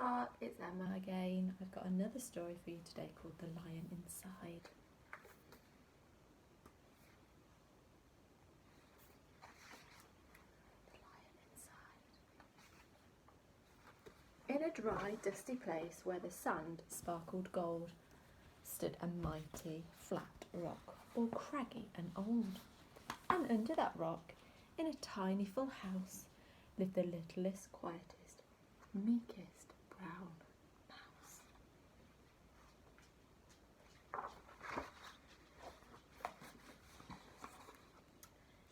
sweetheart, it's Emma again. I've got another story for you today called The Lion Inside. The Lion Inside. In a dry, dusty place where the sand sparkled gold stood a mighty, flat rock, all craggy and old. And under that rock, in a tiny full house, lived the littlest, quietest, meekest brown mouse.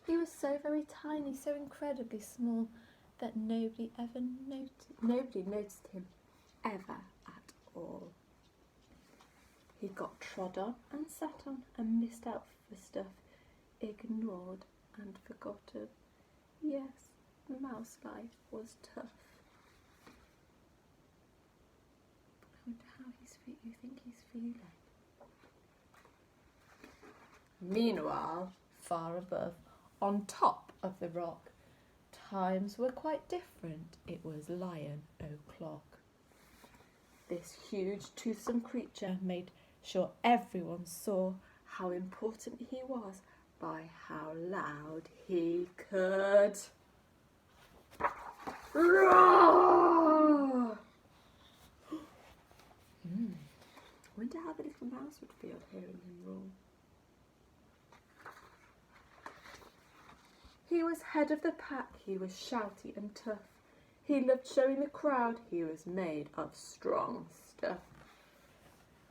He was so very tiny, so incredibly small, that nobody noticed him ever at all. He got trod on and sat on and missed out for stuff, ignored and forgotten. Yes, mouse life was tough. I wonder how you think he's feeling. Meanwhile, far above, on top of the rock, times were quite different. It was Lion O'Clock. This huge, toothsome creature made sure everyone saw how important he was by how loud he could roar. Wonder how the little mouse would feel hearing him roar. He was head of the pack, he was shouty and tough. He loved showing the crowd he was made of strong stuff.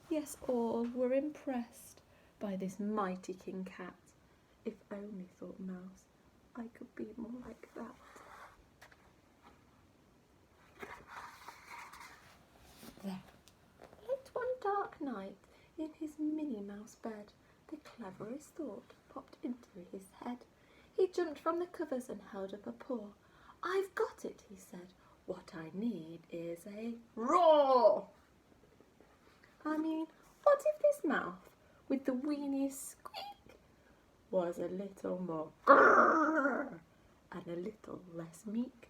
Yes, all were impressed by this mighty King Cat. If only, thought Mouse, I could be more like that. Then, late one dark night, in his Minnie Mouse bed, the cleverest thought popped into his head. He jumped from the covers and held up a paw. I've got it, he said. What I need is a roar. I mean, what if this mouth, with the weeniest squeak, was a little more grrr and a little less meek?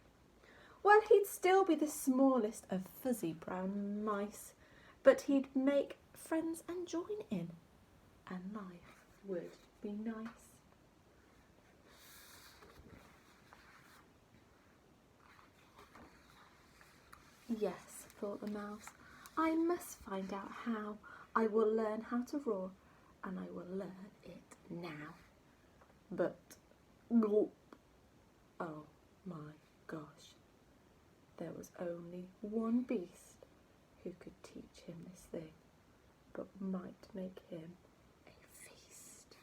Well, he'd still be the smallest of fuzzy brown mice, but he'd make friends and join in, and life would be nice. Yes, thought the mouse, I must find out how. I will learn how to roar, and I will learn it now. But, gulp, oh my gosh, there was only one beast who could teach him this thing, but might make him a feast.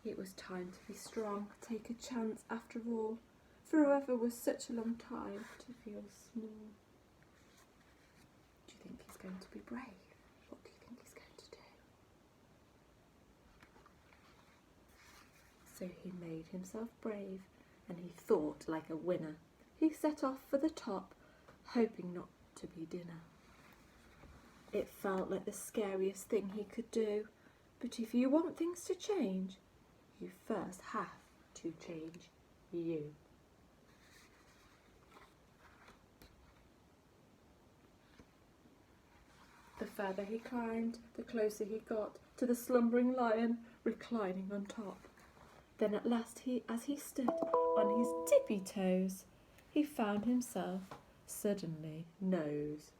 It was time to be strong, take a chance after all. Forever was such a long time to feel small. Do you think he's going to be brave? What do you think he's going to do? So he made himself brave, and he thought like a winner. He set off for the top, hoping not to be dinner. It felt like the scariest thing he could do, but if you want things to change, you first have to change you. The further he climbed, the closer he got to the slumbering lion reclining on top. Then at last, as he stood on his tippy toes, he found himself suddenly nose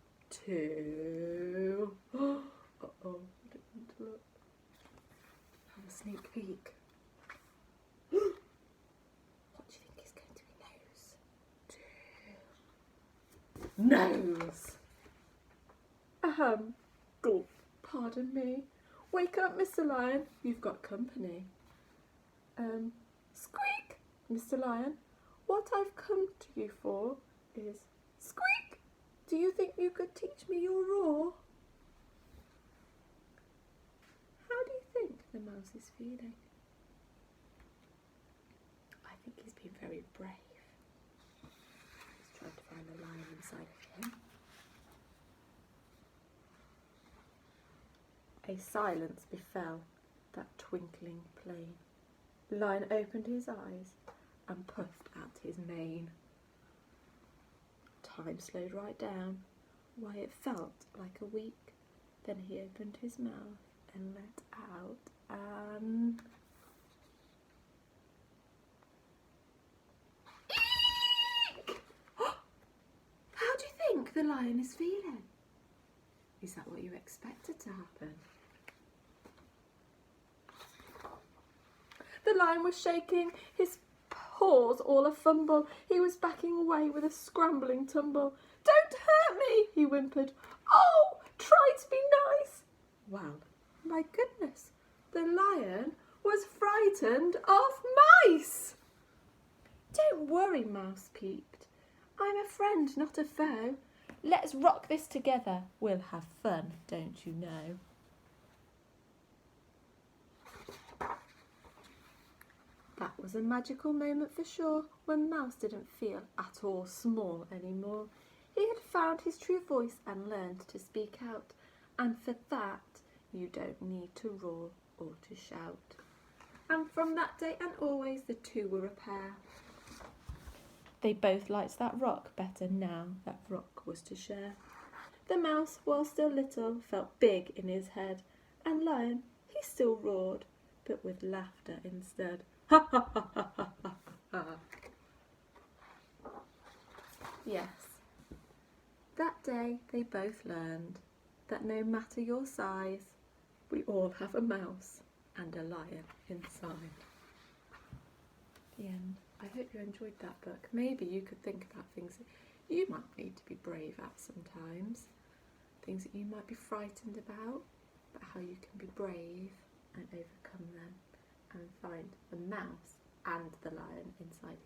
to... Uh-oh, I didn't want to look. Have a sneak peek. What do you think is going to be nose to... Nose! Gulp, pardon me. Wake up, Mr. Lion, you've got company. Squeak, Mr. Lion. What I've come to you for is squeak. Do you think you could teach me your roar? How do you think the mouse is feeling? I think he's been very brave. He's trying to find the lion inside of him. A silence befell that twinkling plain. Lion opened his eyes and puffed out his mane. Time slowed right down. Why, it felt like a week. Then he opened his mouth and let out an... Eek! How do you think the lion is feeling? Is that what you expected to happen? The lion was shaking, his paws all a fumble. He was backing away with a scrambling tumble. "Don't hurt me," he whimpered. "Oh, try to be nice." Well, my goodness, the lion was frightened of mice. "Don't worry," Mouse peeped. "I'm a friend, not a foe. Let's rock this together. We'll have fun, don't you know?" That was a magical moment for sure, when Mouse didn't feel at all small anymore. He had found his true voice and learned to speak out, and for that you don't need to roar or to shout. And from that day and always the two were a pair. They both liked that rock better now that rock was to share. The mouse, while still little, felt big in his head, and Lion, he still roared, but with laughter instead. Ha ha ha ha ha ha ha. Yes, that day they both learned that no matter your size, we all have a mouse and a lion inside. The end. I hope you enjoyed that book. Maybe you could think about things that you might need to be brave at sometimes, things that you might be frightened about, but how you can be brave and overcome them and find the mouse and the lion inside